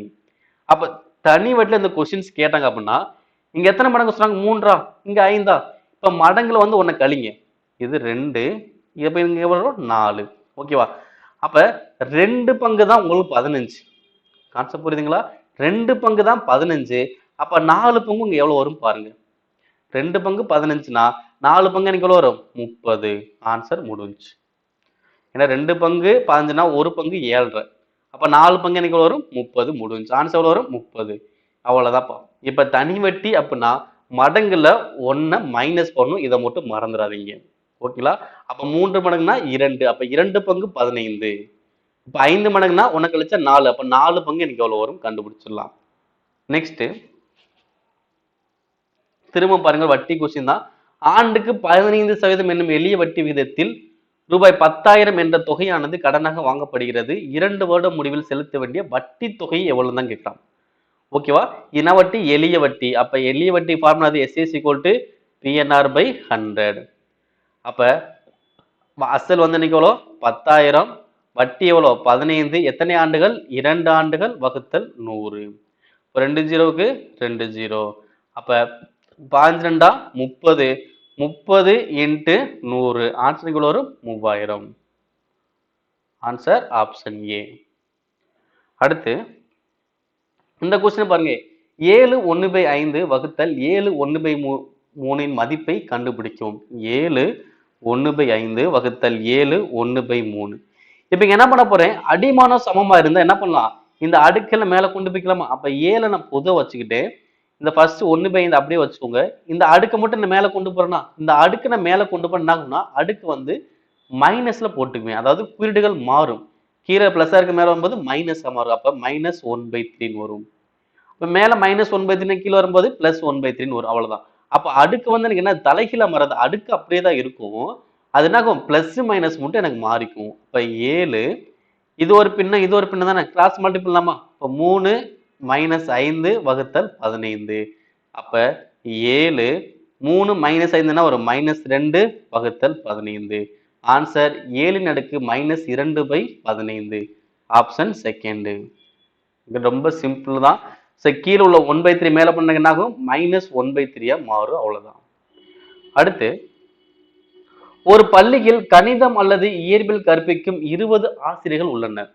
அப்ப தனி வட்டில இந்த கொஸ்டின்ஸ் கேட்டாங்க அப்படின்னா இங்க எத்தனை மடங்கு சொன்னாங்க? 3ஆ? இங்க 5ஆ? இப்ப மடங்குல வந்து ஒண்ணு கழிங்க. இது 2, இப்ப இங்க எவ்வளவு? 4. ஓகேவா? அப்ப 2 பங்கு தான் உங்களுக்கு 15. கான்செப்ட் புரியுதுங்களா? 2 பங்கு தான் 15. அப்ப 4 பங்கு இங்க எவ்வளவு வரும் பாருங்க. 2 பங்கு 15னா 4 பங்கு எனக்கு எவ்வளவு வரும்? 30. ஆன்சர் முடிஞ்சு. ஏன்னா 2 பங்கு 15னா 1 பங்கு 7.5. அப்ப 4 பங்கு எனக்கு வரும்? 30. முடிஞ்சு. ஆன்சர் எவ்வளவு வரும்? 30. அவ்வளவுதான்ப்பா. இப்ப தனி வட்டி அப்படின்னா மடங்குல 1 மைனஸ் பண்ணணும். இதை மட்டும் மறந்துடாதீங்க. ஓகேங்களா? அப்ப 3 மடங்குனா 2. அப்ப 2 பங்கு 15. இப்ப 5 மடங்குனா 1 கழிச்சா 4. அப்ப 4 பங்கு எனக்கு எவ்வளவு வரும்? கண்டுபிடிச்சிடலாம். நெக்ஸ்ட், திரும்ப பாருங்க, வட்டி கொஸ்டின் தான். ஆண்டுக்கு 15% என்னும் எளிய வட்டி விகிதத்தில் ரூபாய் 10,000 என்ற தொகையானது கடனாக வாங்கப்படுகிறது. 2 வருட முடிவில் செலுத்த வேண்டிய வட்டி தொகை எவ்வளவு தான் கேட்கலாம். ஓகேவா? இன வட்டி, எளிய வட்டி. அப்ப எளிய வட்டி ஃபார்முலா அது SS = PNR/100. அப்ப அசல் வந்து இன்னைக்கு எவ்வளோ? 10,000. வட்டி எவ்வளோ? 15. எத்தனை ஆண்டுகள்? 2 ஆண்டுகள் வகுத்தல் 100. 2 0க்கு 2 0. அப்ப 5 2 30. 30 × 100. ஆன்சர் எவ்வளவு வரும்? 3000. Answer option A. அடுத்து இந்த கொஸ்டின் பாருங்க. 7 1/5 வகுத்தல் 7 1/3 மதிப்பை கண்டுபிடிக்கும். 7 1/5 வகுத்தல் 7 1/3. இப்ப என்ன பண்ண போறேன்? அடிமானம் சமமா இருந்தா என்ன பண்ணலாம்? இந்த அடுக்கல மேல கொண்டு போய்க்கலாமா? அப்ப 7 நான் பொதுவா வச்சுக்கிட்டு இந்த ஃபர்ஸ்ட் 1/5 அப்படியே வச்சுக்கோங்க. இந்த அடுக்க மட்டும் நான் மேல கொண்டு போறேன்னா இந்த அடுக்கு நான் மேல கொண்டு போனா என்ன ஆகும்னா அடுக்கு வந்து மைனஸ்ல போட்டுக்குவேன். அதாவது குறியீடுகள் மாறும். கீழே பிளஸ்ஸா இருக்க மேல வரும்போது மைனஸா மாறும். அப்ப -1/3 வரும். இப்ப மேல -1/3 கீழே வரும்போது +1/3 வரும். அவ்வளவுதான். அப்ப அடுக்கு வந்து எனக்கு என்ன தலைகீழா மாறாது. அடுக்கு அப்படியே தான் இருக்கும். அது என்ன ஆகும்? பிளஸ் மைனஸ் மட்டும் எனக்கு மாறிக்கும். இப்ப 7 இது ஒரு பின்ன இது ஒரு பின்ன தானே, கிராஸ் மல்டிபிள் பண்ணலாமா? இப்ப 3 - 5 வகுத்தல் 15. அப்ப 7 3 - 5னா ஒரு -2 வகுத்தல் 15. ஆன்சர் 7 அடுக்கு -2/15. Option second. இது ரொம்ப சிம்பிள் தான். கீழே உள்ள 1/3 மேல பண்ண என்ன ஆகும்? -1/3 மாறும். அவ்வளவுதான். அடுத்து, ஒரு பள்ளியில் கணிதம் அல்லது இயற்பியல் கற்பிக்கும் 20 ஆசிரியர்கள் உள்ளனர்.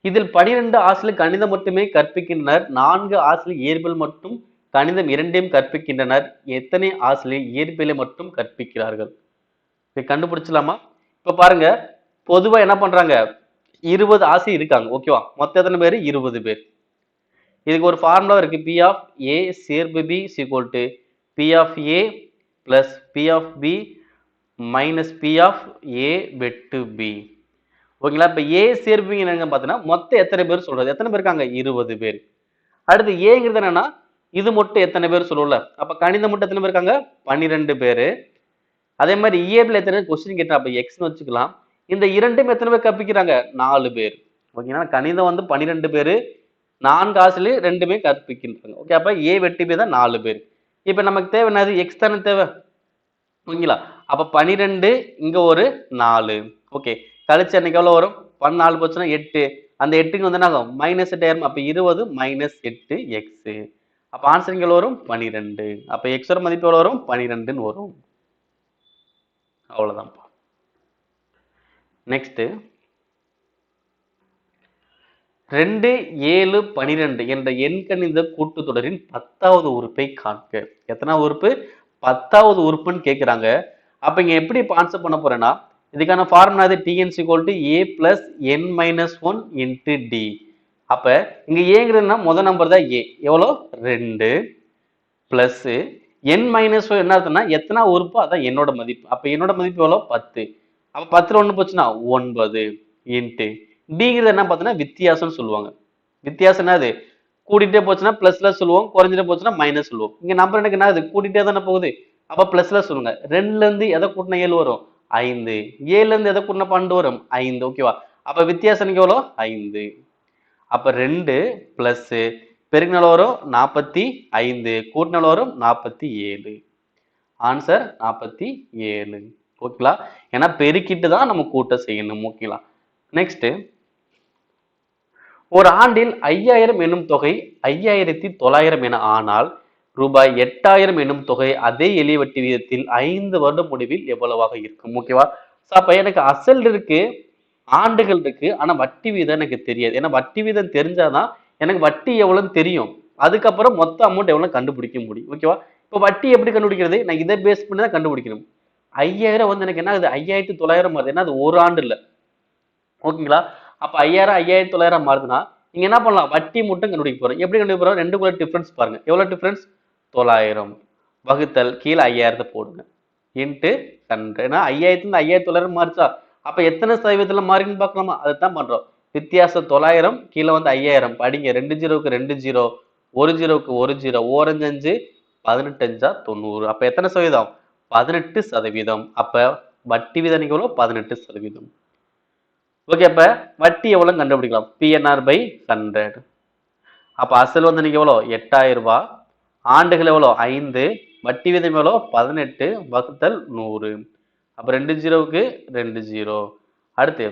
இதில் 12 ஆசிரியர் கணிதம் மட்டுமே கற்பிக்கின்றனர். 4 ஆசிரியர் இயற்பியல் மட்டும் கணிதம் இரண்டையும் கற்பிக்கின்றனர். எத்தனை ஆசிரியர் இயற்பியலை மட்டும் கற்பிக்கிறார்கள்? இதை கண்டுபிடிச்சலாமா? இப்ப பாருங்க, பொதுவா என்ன பண்றாங்க, 20 ஆசிரியர் இருக்காங்க. ஓகேவா? மொத்தம் எத்தனை பேர்? 20 பேர். இதுக்கு ஒரு ஃபார்முலா இருக்கு. P of A சேர்ப்பு B is equal to P of A plus P of B minus P of A வெட்டு B. ஓகேங்களா? இப்ப A சேர்ப்பு B என்னங்க பார்த்தீங்கன்னா மொத்தம் எத்தனை பேர் சொல்றது? எத்தனை பேர் இருக்காங்க? 20 பேர். அடுத்து ஏங்கிறது என்னன்னா இது மட்டும் எத்தனை பேர் சொல்லுவோம்ல, அப்ப கணிதம் மட்டும் எத்தனை பேர் இருக்காங்க? 12 பேரு. அதே மாதிரி இயற்பியல் எத்தனை கொஸ்டின் கேட்டா அப்ப எக்ஸ்னு வச்சுக்கலாம். இந்த இரண்டும் எத்தனை பேர் கற்பிக்கிறாங்க? 4 பேர். ஓகேங்களா? கணிதம் வந்து 12 பேரு, 4 ஆசிரியர் 2 கற்பிக்கின்றாங்க. ஓகே, அப்ப ஏ வெட்டி பி தான் 4 பேர். இப்ப நமக்கு தேவை என்னது? எக்ஸ் தானே தேவை. ஓகேங்களா? அப்ப 12 இங்க ஒரு 4. ஓகே, கழிச்சு அன்னைக்கு எவ்வளவு வரும்? 14 போச்சுன்னா 8. அந்த 8க்கு வந்து என்ன ஆகும்? -8 ஆயிரும். அப்ப 20 - 8 எக்ஸ். அப்ப ஆன்சர் இங்க வரும் 12. அப்ப எக்ஸோட மதிப்பு எவ்வளவு வரும்? 12ன்னு வரும். அவ்வளவுதான்ப்பா. நெக்ஸ்ட் 2, 7, 12 என்ற எண்கணித கூட்டுத்தொடரின் 10வது உறுப்பை காண்க. எத்தனாவது உறுப்பு? 10வது உறுப்புன்னு கேட்கிறாங்க. அப்ப இங்க எப்படி ஆன்சர் பண்ண போறேன்னா, இதுக்கான ஃபார்முலா இது Tn = a plus n minus 1 into d. அப்ப இங்க ஏங்கிறதுனா முதல் நம்பர் தான் a. எவ்வளோ? 2 பிளஸ் n minus 1 என்ன அர்த்தம்னா எத்தனை உறுப்போ அதான் என்னோட மதிப்பு. அப்ப என்னோட மதிப்பு எவ்வளோ? 10. அப்ப 10ல 1 போச்சுன்னா 9 இன்ட்டு டிங்கிறது என்ன பார்த்தீங்கன்னா வித்தியாசம்னு சொல்லுவாங்க. வித்தியாசம் என்னது? கூட்டிகிட்டே போச்சுன்னா பிளஸ்ல சொல்லுவோம், குறைஞ்சிட்டே போச்சுன்னா மைனஸ் சொல்லுவோம். இங்க நம்பர் எனக்கு என்னது? கூட்டிகிட்டே தானே போகுது. அப்ப பிளஸ்ல சொல்லுங்க. 2ல இருந்து எதை கூட்டினா 7 வரும்? 5. 7ல இருந்து எதை கூட்டினா 12 வரும்? 5. ஓகேவா? அப்ப வித்தியாசம் எனக்கு எவ்வளோ? 5. அப்ப 2 பிளஸ் பெருக்கினால வரும் 45, கூட்டினால வரும் 47. ஆன்சர் 47. ஓகேங்களா? ஏன்னா பெருக்கிட்டு தான் நம்ம கூட்ட செய்யணும். ஓகேங்களா? நெக்ஸ்ட், ஒரு ஆண்டில் 5000 என்னும் தொகை 5900 என ஆனால் ரூபாய் 8000 என்னும் தொகை அதே எளிய வட்டி விகிதத்தில் 5 வருட முடிவில் எவ்வளவாக இருக்கும்? ஓகேவா? அப்ப எனக்கு அசல் இருக்கு, ஆண்டுகள் இருக்கு, ஆனா வட்டி வீதம் எனக்கு தெரியாது. ஏன்னா வட்டி வீதம் தெரிஞ்சாதான் எனக்கு வட்டி எவ்வளவுன்னு தெரியும். அதுக்கப்புறம் மொத்த அமௌண்ட் எவ்வளவு கண்டுபிடிக்க முடியும். ஓகேவா? இப்ப வட்டி எப்படி கண்டுபிடிக்கிறது? நான் இதை பேஸ் பண்ணி தான் கண்டுபிடிக்கணும். 5000 வந்து எனக்கு என்ன ஆகுது? 5900 வருது. என்ன அது ஒரு ஆண்டு இல்ல. ஓகேங்களா? அப்ப 5000 5900 மாறுதுன்னா நீங்க என்ன பண்ணலாம்? வட்டி மட்டும் கண்டுபிடிக்க போறோம். எப்படி கண்டுபிடிக்க போறோம்? ரெண்டுக்குள்ள டிஃபரன்ஸ் பாருங்க. எவ்வளவு டிஃபரன்ஸ்? 900 வகுத்தல் கீழே 5000 போடுங்க இன்ட்டு 100. ஏன்னா 5000 இருந்து 5900 மாறிச்சா? அப்ப எத்தனை சதவீதத்துல மாறின்னு பார்க்கலாமா? அதைத்தான் பண்றோம். வித்தியாசம் 900 கீழே வந்து 5000 படிங்க. 2 0க்கு 2 0, 1 0க்கு 1 0, 4 5 18 90. அப்ப எத்தனை சதவீதம்? 18%. அப்ப வட்டி வீதம் எவ்வளவு? 18%. ஓகே, அப்ப வட்டி எவ்வளவு கண்டுபிடிக்கலாம்? PNR/100. அப்ப அசல் வந்து நீங்க எவ்வளோ? 8000 ரூபாய். ஆண்டுகள் எவ்வளோ? 5. வட்டி வீதம் எவ்வளோ? 18 வகுத்தல் 100. அப்ப 2 0க்கு 2 0. அடுத்து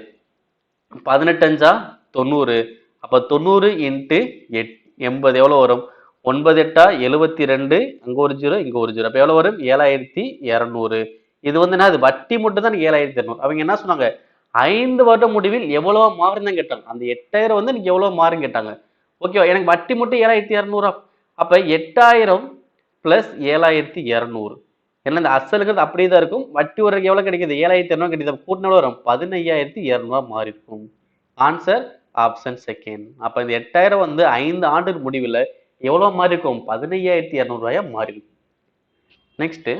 18 90. அப்ப 90 இன்ட்டு 80 எவ்வளவு வரும்? 9 8 72. அங்க ஒரு 0, இங்க ஒரு 0. அப்ப எவ்வளவு வரும்? 7200. இது வந்து என்ன? வட்டி மட்டும் தான் 7200. அவங்க என்ன சொன்னாங்க? 5 வருட முடிவில் எவ்வளவு மாறுன்னு கேட்டாங்க. அந்த 8000 வந்து நீங்க எவ்வளவு மாறுன்னு கேட்டாங்க. ஓகேவா? எனக்கு வட்டி மட்டும் 7200. அப்ப 8000 பிளஸ் 7200. ஏன்னா இந்த அசலுங்கிறது அப்படியே தான் இருக்கும். வட்டி வர்றதுக்கு எவ்வளவு கிடைக்குது? 7200 கிடைக்குது. கூட்டினாலும் வரும் 15200 மாறி இருக்கும். Answer option second. அப்ப இந்த 8000 வந்து 5 ஆண்டு முடிவில் எவ்வளவு மாறி இருக்கும்? 15200 மாறி இருக்கும். நெக்ஸ்ட்,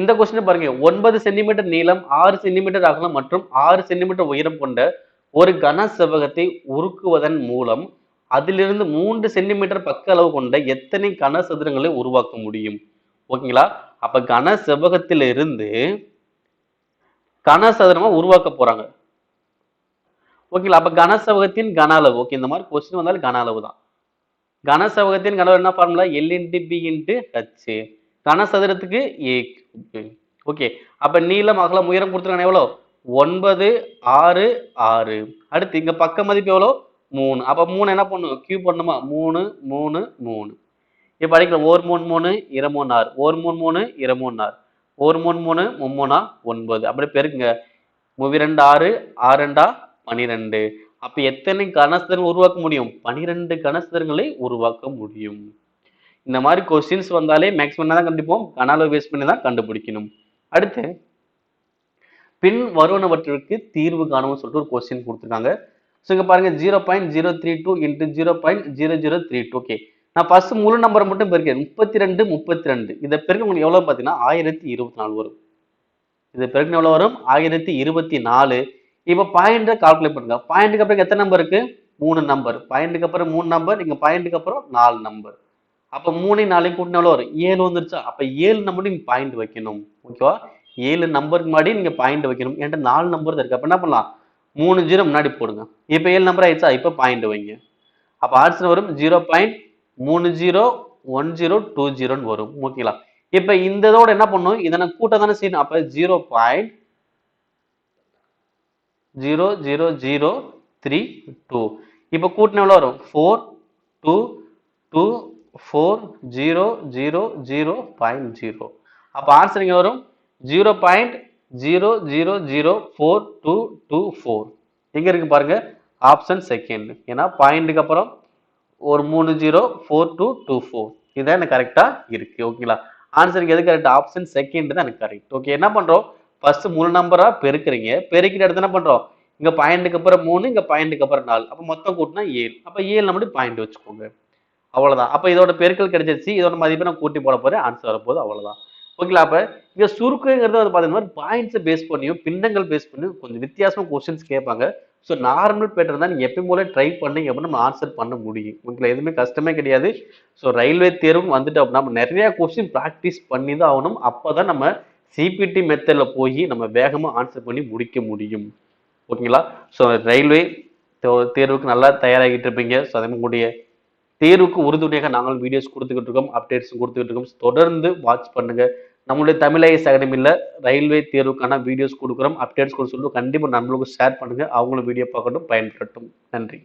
இந்த கொஸ்டின் பாருங்க. 9 சென்டிமீட்டர் நீளம், 6 சென்டிமீட்டர் அகலம் மற்றும் 6 சென்டிமீட்டர் உயரம் கொண்ட ஒரு கன செவ்வகத்தை உருக்குவதன் மூலம் அதிலிருந்து 3 சென்டிமீட்டர் பக்க அளவு கொண்ட எத்தனை கன சதுரங்களை உருவாக்க முடியும்? ஓகேங்களா? அப்ப கன செவ்வகத்திலிருந்து கன சதுரமா உருவாக்க போறாங்க. ஓகேங்களா? அப்ப கன செவ்வகத்தின் கன அளவு. ஓகே, இந்த மாதிரி கொஸ்டின் வந்தாலும் கன அளவு தான். கன செவ்வகத்தின் கன அளவு என்ன ஃபார்முலா? L × B × H. கன சதுரத்துக்கு A. ஓகே, அப்ப நீளம் அகலம் உயரம் கொடுத்துருக்காங்க. எவ்வளோ? 9 6 6. அடுத்து இங்க பக்க மதிப்பு எவ்வளோ? 3. அப்ப 3 என்ன பண்ணும்? கியூப் பண்ணுமா? 3 3 3. இப்ப படிக்கலாம். 1 3 3 2 3 6. 1 3 3 2 3 6. 1 3 3 3 9. அப்படி பெருக்குங்க. 2 6 6 2 12. அப்ப எத்தனை கனசதுரங்கள் உருவாக்க முடியும்? 12 கனசதுரங்களை உருவாக்க முடியும். இந்த மாதிரி கொஸ்டின்ஸ் வந்தாலே மேக்ஸிமம் தான் கண்டுபிடிப்போம், கன அளவு பேஸ் பண்ணி தான் கண்டுபிடிக்கணும். அடுத்து பின் வருவனவற்றிற்கு தீர்வு காணவும் சொல்லிட்டு ஒரு கொஸ்டின் கொடுத்துருக்காங்க. ஸோ இங்க பாருங்க 0.032 இன்ட்டு 0.0032. ஓகே, நான் ஃபர்ஸ்ட் முழு நம்பரை மட்டும் பெருக்கேன். 32 இதை பெருக்க உங்களுக்கு எவ்வளவு பார்த்தீங்கன்னா 1024 வரும். இதை பெருக்க எவ்வளவு வரும்? 1024. இப்போ பாயிண்ட் கால்குலேட் பண்ணுங்க. பாயிண்ட்டுக்கு அப்புறம் எத்தனை நம்பர் இருக்கு? 3 நம்பர். பாயிண்ட்டுக்கு அப்புறம் 3 நம்பர், இங்க பாயிண்ட்டுக்கு அப்புறம் 4 நம்பர். அப்ப 3 4 கூட்டினா எவ்வளவு வரும்? 7 வந்துருச்சா? அப்ப 7 நம்பர் நீங்க பாயிண்ட் வைக்கணும். ஓகேவா? 7 நம்பருக்கு முன்னாடி நீங்க பாயிண்ட் வைக்கணும். என்கிட்ட 4 நம்பர் இருக்கு. அப்ப என்ன பண்ணலாம்? 3 0 முன்னாடி போடுங்க. இப்ப 7 நம்பர் ஆயிடுச்சா? இப்ப பாயிண்ட் வைங்க. அப்ப ஆன்சர் வரும் 0.301020 வரும். ஓகேங்களா? இப்ப இந்த இதோட என்ன பண்ணும்? இதை நான் கூட்ட தானே செய்யணும். அப்ப 0.00032. இப்ப கூட்டின எவ்வளவு வரும்? 42240000.0. அப்ப ஆன்சர் இங்க வரும் 0.00042224. எங்க இருக்கு பாருங்க? Option second. ஏன்னா பாயிண்ட்டுக்கு அப்புறம் ஒரு 304224. இதுதான் எனக்கு கரெக்டா இருக்கு. ஓகேங்களா? ஆன்சருக்கு எது கரெக்ட்? ஆப்ஷன் செகண்ட் தான் எனக்கு கரெக்ட். ஓகே, என்ன பண்றோம்? ஃபர்ஸ்ட் முழு நம்பரா பெருக்குறீங்க. பெருக்கிட்டு அடுத்து என்ன பண்றோம்? இங்க பாயிண்ட்டுக்கு அப்புறம் 3, இங்க பாயிண்ட்டுக்கு அப்புறம் 4. அப்ப மொத்தம் கூட்டினா 7. அப்ப 7 நம்பர் பாயிண்ட் வச்சுக்கோங்க. அவ்வளவுதான். அப்ப இதோட பெருக்கல் கிடைச்சிருச்சு. இதோட மதிப்பை நான் கூட்டி போட போறேன். ஆன்சர் வரப்போகுது. அவ்வளவுதான். ஓகேங்களா? அப்ப இங்க சுருக்குங்கிறது வந்து பாத்தீங்கன்னா பாயிண்ட்ஸ் பேஸ் பண்ணியும் பின்னங்கள் பேஸ் பண்ணி கொஞ்சம் வித்தியாசமா கொஸ்டின்ஸ் கேட்பாங்க. ஸோ நார்மல் பேட்டர்ன் தான் நீங்க எப்பயும் போல ட்ரை பண்ணீங்க அப்படின்னா நம்ம ஆன்சர் பண்ண முடியும். உங்களுக்கு எதுவுமே கஷ்டமே கிடையாது. ஸோ ரயில்வே தேர்வு வந்துட்டு அப்படின்னா நம்ம நிறைய கொஸ்டின் ப்ராக்டிஸ் பண்ணி தான் ஆகணும். அப்பதான் நம்ம சிபிடி மெத்தட்ல போய் நம்ம வேகமா ஆன்சர் பண்ணி முடிக்க முடியும். ஓகேங்களா? ஸோ ரயில்வே தேர்வுக்கு நல்லா தயாராகிட்டு இருப்பீங்க. ஸோ அதே உங்களுடைய தேர்வுக்கு உறுதுணையாக நாங்களும் வீடியோஸ் கொடுத்துக்கிட்டு இருக்கோம், அப்டேட்ஸ் கொடுத்துக்கிட்டு இருக்கோம். தொடர்ந்து வாட்ச் பண்ணுங்க. நம்மளுடைய தமிழ் ஐஏஎஸ் அகாடமியில் ரயில்வே தேர்வுக்கான வீடியோஸ் கொடுக்குறோம், அப்டேட்ஸ் கொடுத்து சொல்லிட்டு கண்டிப்பாக நண்பர்களுக்கு ஷேர் பண்ணுங்க. அவங்களும் வீடியோ பார்க்கட்டும், பயன்படட்டும். நன்றி.